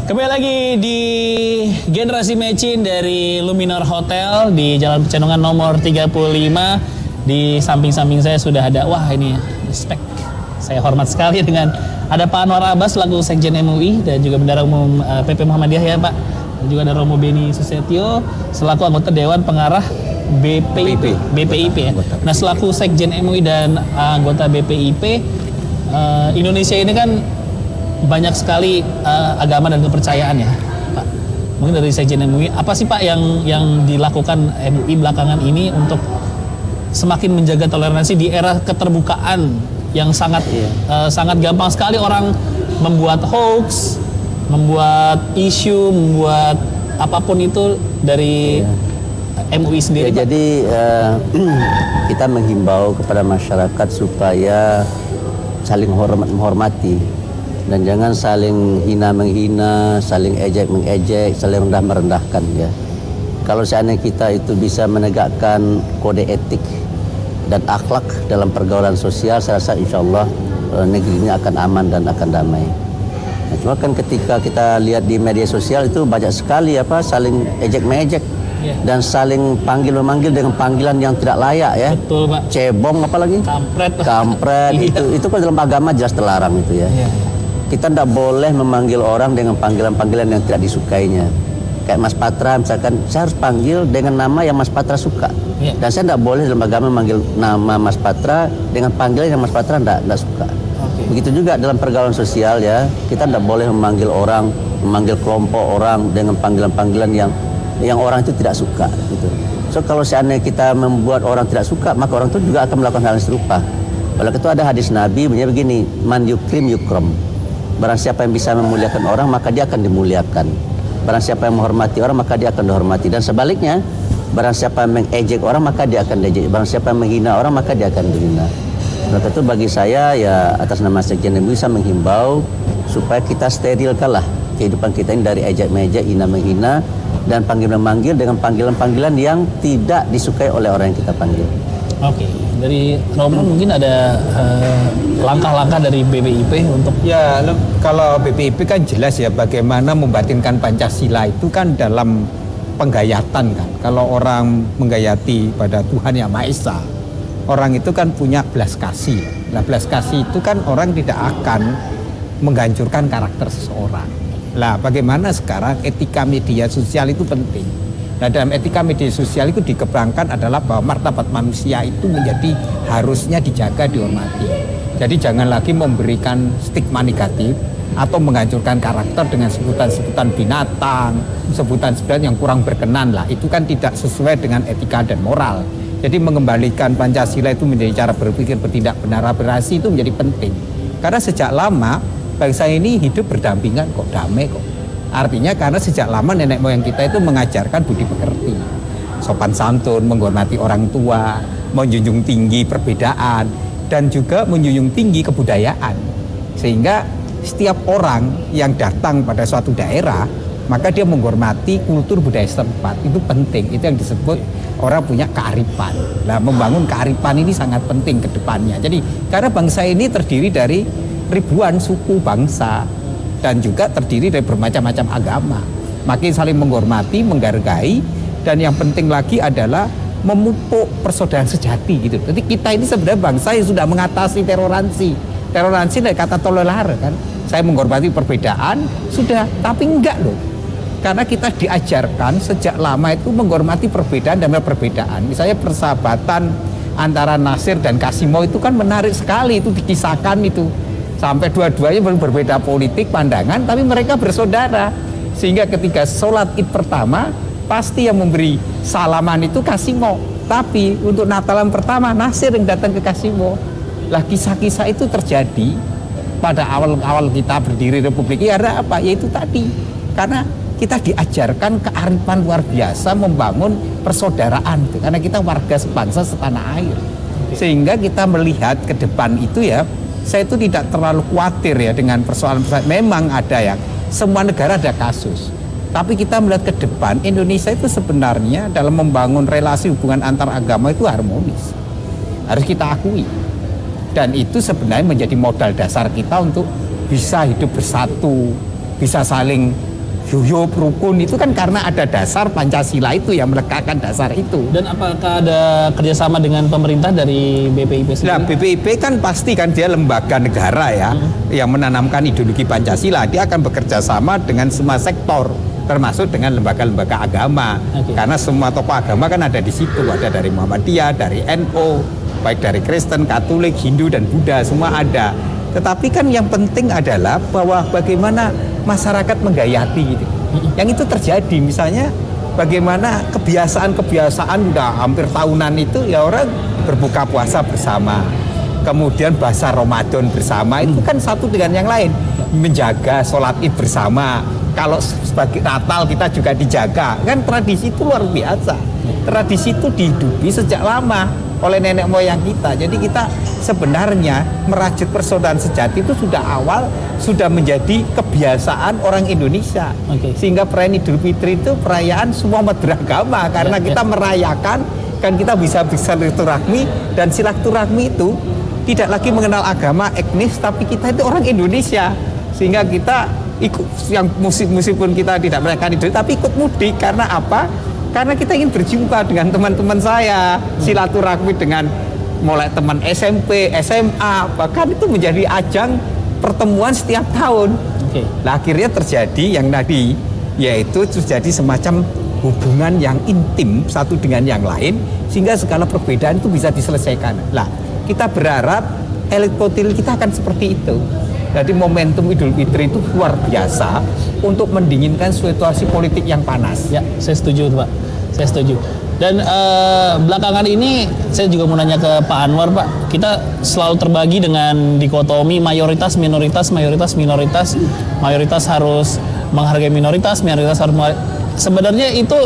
Kembali lagi di Generasi Mecin dari Luminor Hotel di Jalan Pecenongan nomor 35. Di samping-samping saya sudah ada, wah ini respect. Saya hormat sekali dengan ada Pak Anwar Abbas selaku Sekjen MUI dan juga Bendahara Umum PP Muhammadiyah ya Pak. Dan juga ada Romo Beni Susetio selaku anggota Dewan Pengarah BPIP ya. Nah selaku Sekjen MUI dan anggota BPIP, Indonesia ini kan banyak sekali agama dan kepercayaan ya Pak. Mungkin dari Sekjen MUI, apa sih Pak yang dilakukan MUI belakangan ini untuk semakin menjaga toleransi di era keterbukaan yang sangat sangat gampang sekali orang membuat hoax, membuat isu, membuat apapun itu dari MUI sendiri. Ya, jadi kita menghimbau kepada masyarakat supaya saling menghormati dan jangan saling hina-menghina, saling ejek-mengejek, saling rendah-merendahkan ya. Kalau seandainya kita itu bisa menegakkan kode etik dan akhlak dalam pergaulan sosial, saya rasa insya Allah negeri ini akan aman dan akan damai. Nah, cuma kan ketika kita lihat di media sosial itu banyak sekali saling ejek-mejek dan saling panggil-memanggil dengan panggilan yang tidak layak ya. Betul Pak. Cebong apalagi? Kampret. Itu kan dalam agama jelas terlarang itu ya. Kita tidak boleh memanggil orang dengan panggilan-panggilan yang tidak disukainya. Kayak Mas Patra misalkan, saya harus panggil dengan nama yang Mas Patra suka. Dan saya tidak boleh dalam agama memanggil nama Mas Patra dengan panggilan yang Mas Patra tidak suka. Begitu juga dalam pergaulan sosial ya, kita tidak boleh memanggil orang, memanggil kelompok orang dengan panggilan-panggilan yang orang itu tidak suka gitu. So kalau seandainya kita membuat orang tidak suka, maka orang itu juga akan melakukan hal yang serupa. Oleh itu ada hadis Nabi bunyinya begini, man yukrim yukram. Barang siapa yang bisa memuliakan orang, maka dia akan dimuliakan. Barang siapa yang menghormati orang, maka dia akan dihormati. Dan sebaliknya, barang siapa yang mengejek orang, maka dia akan diejek. Barang siapa yang menghina orang, maka dia akan dihina. Oleh itu bagi saya ya atas nama Sekjen MUI bisa menghimbau supaya kita sterilkanlah kehidupan kita ini dari ejek-mejek, hina-menghina dan panggil-memanggil dengan panggilan-panggilan yang tidak disukai oleh orang yang kita panggil. Oke, dari Romo mungkin ada langkah-langkah dari BPIP untuk kalau BPIP kan jelas ya bagaimana membatinkan Pancasila itu kan dalam penggayatan kan. Kalau orang menggayati pada Tuhan Yang Maha Esa, orang itu kan punya belas kasih. Nah, belas kasih itu kan orang tidak akan menghancurkan karakter seseorang. Lah, bagaimana sekarang etika media sosial itu penting. Nah, dalam etika media sosial itu dikembangkan adalah bahwa martabat manusia itu menjadi harusnya dijaga, dihormati. Jadi jangan lagi memberikan stigma negatif atau menghancurkan karakter dengan sebutan-sebutan binatang, sebutan-sebutan yang kurang berkenan lah. Itu kan tidak sesuai dengan etika dan moral. Jadi mengembalikan Pancasila itu menjadi cara berpikir bertindak benar berasi itu menjadi penting. Karena sejak lama bangsa ini hidup berdampingan kok, damai kok. Artinya karena sejak lama nenek moyang kita itu mengajarkan budi pekerti, sopan santun, menghormati orang tua, menjunjung tinggi perbedaan, dan juga menjunjung tinggi kebudayaan. Sehingga setiap orang yang datang pada suatu daerah, maka dia menghormati kultur budaya setempat. Itu penting, itu yang disebut orang punya kearifan. Nah, membangun kearifan ini sangat penting ke depannya. Jadi karena bangsa ini terdiri dari ribuan suku bangsa dan juga terdiri dari bermacam-macam agama. Makin saling menghormati, menghargai, dan yang penting lagi adalah memupuk persaudaraan sejati gitu. Jadi kita ini sebenarnya bangsa yang sudah mengatasi toleransi. Toleransi dari kata tolerar kan. Saya menghormati perbedaan sudah, tapi enggak loh. Karena kita diajarkan sejak lama itu menghormati perbedaan dan perbedaan. Misalnya persahabatan antara Nasir dan Kasimo itu kan menarik sekali, itu dikisahkan itu. Sampai dua-duanya berbeda politik, pandangan, tapi mereka bersaudara. Sehingga ketika sholat Id pertama, pasti yang memberi salaman itu Kasimo. Tapi untuk Natalan pertama, Nasir yang datang ke Kasimo. Lah kisah-kisah itu terjadi pada awal-awal kita berdiri Republik ini ada apa? Yaitu tadi. Karena kita diajarkan kearifan luar biasa membangun persaudaraan. Karena kita warga sebangsa setanah air. Sehingga kita melihat ke depan itu ya, saya itu tidak terlalu khawatir ya dengan persoalan-persoalan. Memang ada yang semua negara ada kasus. Tapi kita melihat ke depan, Indonesia itu sebenarnya dalam membangun relasi hubungan antar agama itu harmonis. Harus kita akui. Dan itu sebenarnya menjadi modal dasar kita untuk bisa hidup bersatu, bisa saling yuyup, rukun itu kan karena ada dasar Pancasila itu yang melekatkan dasar itu. Dan apakah ada kerjasama dengan pemerintah dari BPIP sendiri? Nah, BPIP kan pasti kan dia lembaga negara ya, yang menanamkan ideologi Pancasila. Dia akan bekerja sama dengan semua sektor, termasuk dengan lembaga-lembaga agama. Karena semua tokoh agama kan ada di situ, ada dari Muhammadiyah, dari NU, baik dari Kristen, Katolik, Hindu dan Buddha, semua ada. Tetapi kan yang penting adalah bahwa bagaimana masyarakat menggayati gitu. Yang itu terjadi misalnya bagaimana kebiasaan-kebiasaan udah hampir tahunan itu ya orang berbuka puasa bersama. Kemudian bahasa Ramadan bersama itu kan satu dengan yang lain. Menjaga sholat Id bersama. Kalau sebagai Natal kita juga dijaga. Kan tradisi itu luar biasa. Tradisi itu dihidupi sejak lama oleh nenek moyang kita. Jadi kita sebenarnya merajut persaudaraan sejati itu sudah awal, sudah menjadi kebiasaan orang Indonesia. Sehingga perayaan Idul Fitri itu perayaan semua umat beragama. Karena kita merayakan, kan kita bisa silaturahmi. Dan silaturahmi itu tidak lagi mengenal agama, etnis, tapi kita itu orang Indonesia. Sehingga kita ikut, yang musik pun kita tidak merayakan Idul, tapi ikut mudik. Karena apa? Karena kita ingin berjumpa dengan teman-teman saya, silaturahmi dengan mulai teman SMP, SMA, bahkan itu menjadi ajang pertemuan setiap tahun. Nah, akhirnya terjadi yang tadi, yaitu terjadi semacam hubungan yang intim satu dengan yang lain, sehingga segala perbedaan itu bisa diselesaikan. Nah, kita berharap elit politik kita akan seperti itu. Jadi momentum Idul Fitri itu luar biasa untuk mendinginkan situasi politik yang panas. Ya, saya setuju Pak. Saya setuju. Dan belakangan ini saya juga mau nanya ke Pak Anwar, Pak. Kita selalu terbagi dengan dikotomi mayoritas, minoritas, mayoritas, minoritas. Mayoritas harus menghargai minoritas, minoritas harus sebenarnya itu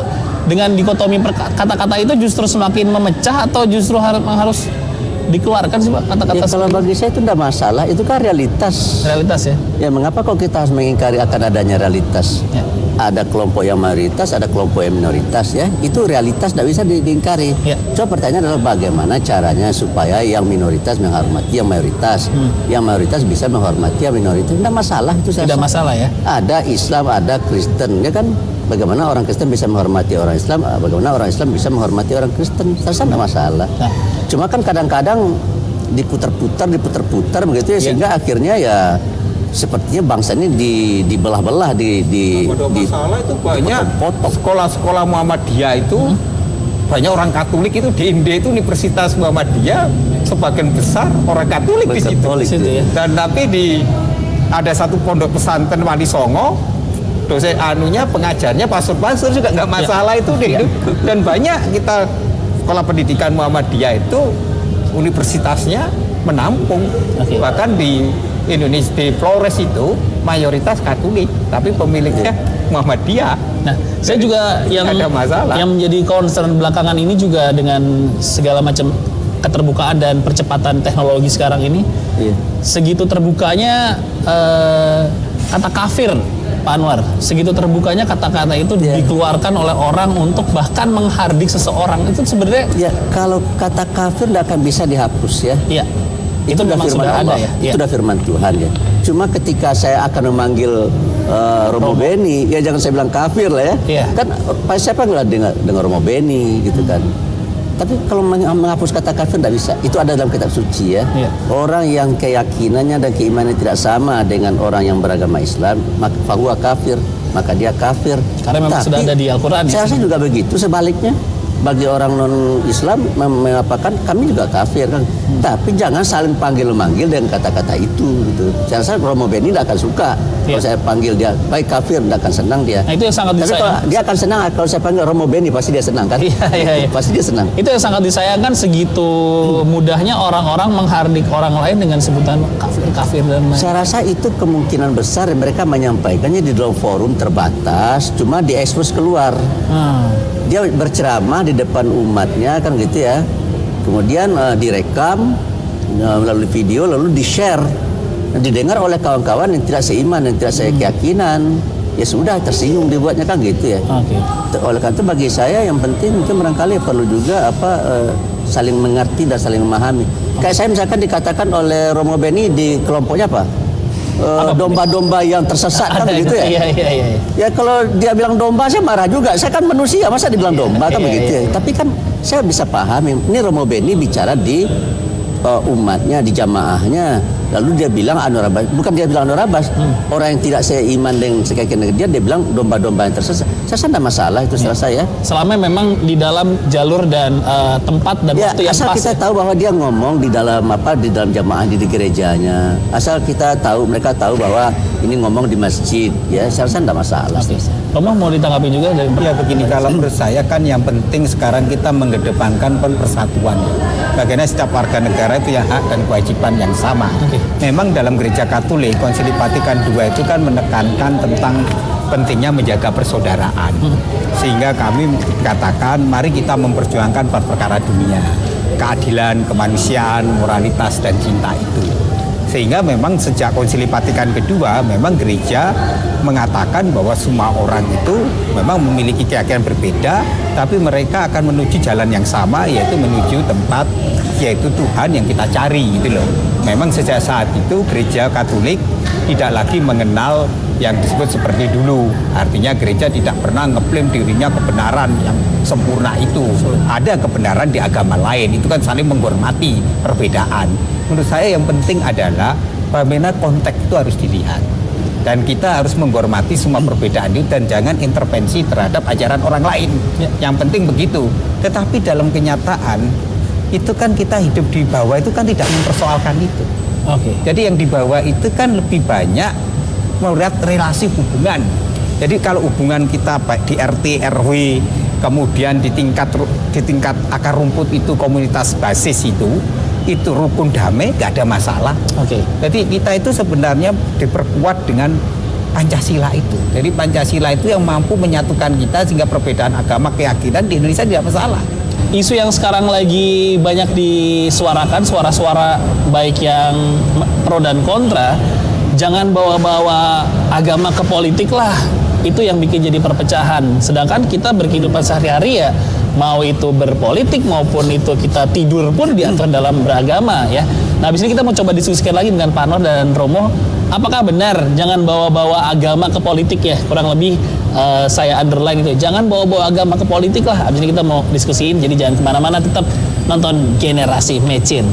dengan dikotomi kata-kata itu justru semakin memecah atau justru harus dikeluarkan sih Pak kata-kata? Ya, kalau bagi saya itu tidak masalah, itu kan realitas. Realitas ya? Ya, mengapa kok kita harus mengingkari akan adanya realitas? Ya. Ada kelompok yang mayoritas, ada kelompok yang minoritas ya. Itu realitas, tidak bisa diingkari. Ya. Coba pertanyaan adalah bagaimana caranya supaya yang minoritas menghormati yang mayoritas, yang mayoritas bisa menghormati yang minoritas. Tidak masalah itu. Tidak masalah ya? Ada Islam, ada Kristen, ya kan? Bagaimana orang Kristen bisa menghormati orang Islam, bagaimana orang Islam bisa menghormati orang Kristen, terasa tidak masalah. Nah. Cuma kan kadang-kadang diputar-putar begitu ya, sehingga akhirnya ya sepertinya bangsa ini dibelah-belah, masalah itu banyak sekolah-sekolah Muhammadiyah itu banyak orang Katolik itu di India itu Universitas Muhammadiyah sebagian besar orang Katolik di situ. Ya. Dan tapi ada satu pondok pesantren Wali Songo, dosen pengajarnya pastor juga nggak masalah itu deh. Dan banyak kita sekolah pendidikan Muhammadiyah itu universitasnya menampung. Bahkan di Indonesia di Flores itu mayoritas Katolik, tapi pemiliknya Muhammadiyah. Nah, saya juga yang menjadi concern belakangan ini juga dengan segala macam keterbukaan dan percepatan teknologi sekarang ini, segitu terbukanya kata kafir, Pak Anwar, segitu terbukanya kata-kata itu dikeluarkan oleh orang untuk bahkan menghardik seseorang. Itu sebenarnya kalau kata kafir tidak akan bisa dihapus ya. Iya. Itu sudah firman Allah, itu sudah firman Tuhan ya. Cuma ketika saya akan memanggil Romo Beni, ya jangan saya bilang kafir lah ya. Kan siapa nggak dengar Romo Beni gitu kan. Tapi kalau menghapus kata kafir tidak bisa. Itu ada dalam kitab suci ya. Orang yang keyakinannya dan keimanannya tidak sama dengan orang yang beragama Islam, maka fahuwa kafir, maka dia kafir. Karena memang sudah ada di Al-Quran. Saya rasa juga begitu sebaliknya. Bagi orang non-Islam mengatakan kami juga kafir kan. Tapi jangan saling panggil-manggil dengan kata-kata itu gitu. Saya rasa Romo Beni tidak akan suka kalau saya panggil dia baik kafir, tidak akan senang dia. Nah, itu yang sangat disayangkan. Dia akan senang kalau saya panggil Romo Beni, pasti dia senang kan? Iya. Pasti dia senang. Itu yang sangat disayangkan, segitu mudahnya orang-orang menghardik orang lain dengan sebutan kafir dan lain. Saya rasa itu kemungkinan besar mereka menyampaikannya di dalam forum terbatas, cuma diekspos keluar. Dia berceramah di depan umatnya kan gitu ya. Kemudian direkam melalui video lalu di-share, didengar oleh kawan-kawan yang tidak seiman, yang tidak sekeyakinan. Ya sudah tersinggung dibuatnya kan gitu ya. Oleh karena itu bagi saya yang penting mungkin barangkali perlu juga saling mengerti dan saling memahami. Kayak saya misalkan dikatakan oleh Romo Beni di kelompoknya apa? domba-domba yang tersesat kan begitu ya. Iya. Ya kalau dia bilang domba saya marah juga. Saya kan manusia, masa dibilang domba kan begitu ya. Tapi kan saya bisa paham ini Romo Beni bicara di umatnya, di jamaahnya. Lalu dia bilang Anurabas, bukan dia bilang Anurabas, orang yang tidak seiman dengan sekalian dia bilang domba-domba yang tersesat. Saya rasa tidak masalah itu selesai ya. Selama memang di dalam jalur dan tempat dan Ya, waktu yang asal pas. kita tahu bahwa dia ngomong di dalam jamaah di gerejanya. Asal kita tahu, mereka tahu bahwa ini ngomong di masjid, ya saya rasa tidak masalah. Oke. Romo mau ditanggapi juga dari Ya begini, kalau menurut saya kan yang penting sekarang kita mengedepankan persatuan. Bagaimana setiap warga negara itu yang hak dan kewajiban yang sama. Memang dalam gereja Katolik Konsili Vatikan II itu kan menekankan tentang pentingnya menjaga persaudaraan. Sehingga kami katakan mari kita memperjuangkan 4 perkara dunia. Keadilan, kemanusiaan, moralitas dan cinta itu. Sehingga memang sejak Konsili Vatikan kedua memang gereja mengatakan bahwa semua orang itu memang memiliki keyakinan berbeda, tapi mereka akan menuju jalan yang sama, yaitu menuju tempat, yaitu Tuhan yang kita cari gitu loh. Memang sejak saat itu gereja Katolik tidak lagi mengenal yang disebut seperti dulu. Artinya gereja tidak pernah ngeklaim dirinya kebenaran yang sempurna itu. Ada kebenaran di agama lain, itu kan saling menghormati perbedaan. Menurut saya yang penting adalah bagaimana konteks itu harus dilihat. Dan kita harus menghormati semua perbedaan itu dan jangan intervensi terhadap ajaran orang lain. Yang penting begitu. Tetapi dalam kenyataan itu kan kita hidup di bawah itu kan tidak mempersoalkan itu. Jadi yang di bawah itu kan lebih banyak melihat relasi hubungan. Jadi kalau hubungan kita baik di RT, RW, kemudian di tingkat akar rumput itu komunitas basis itu rukun damai, nggak ada masalah. Jadi kita itu sebenarnya diperkuat dengan Pancasila itu. Jadi Pancasila itu yang mampu menyatukan kita sehingga perbedaan agama, keyakinan di Indonesia tidak masalah. Isu yang sekarang lagi banyak disuarakan, suara-suara baik yang pro dan kontra, jangan bawa-bawa agama ke politik lah. Itu yang bikin jadi perpecahan. Sedangkan kita berkehidupan sehari-hari ya, mau itu berpolitik maupun itu kita tidur pun diatur dalam beragama ya. Nah, habis ini kita mau coba diskusikan lagi dengan Pak Anwar dan Romo. Apakah benar jangan bawa-bawa agama ke politik ya? Kurang lebih saya underline itu. Jangan bawa-bawa agama ke politik lah. Habis ini kita mau diskusiin. Jadi jangan kemana-mana, tetap nonton Generasi Mecin.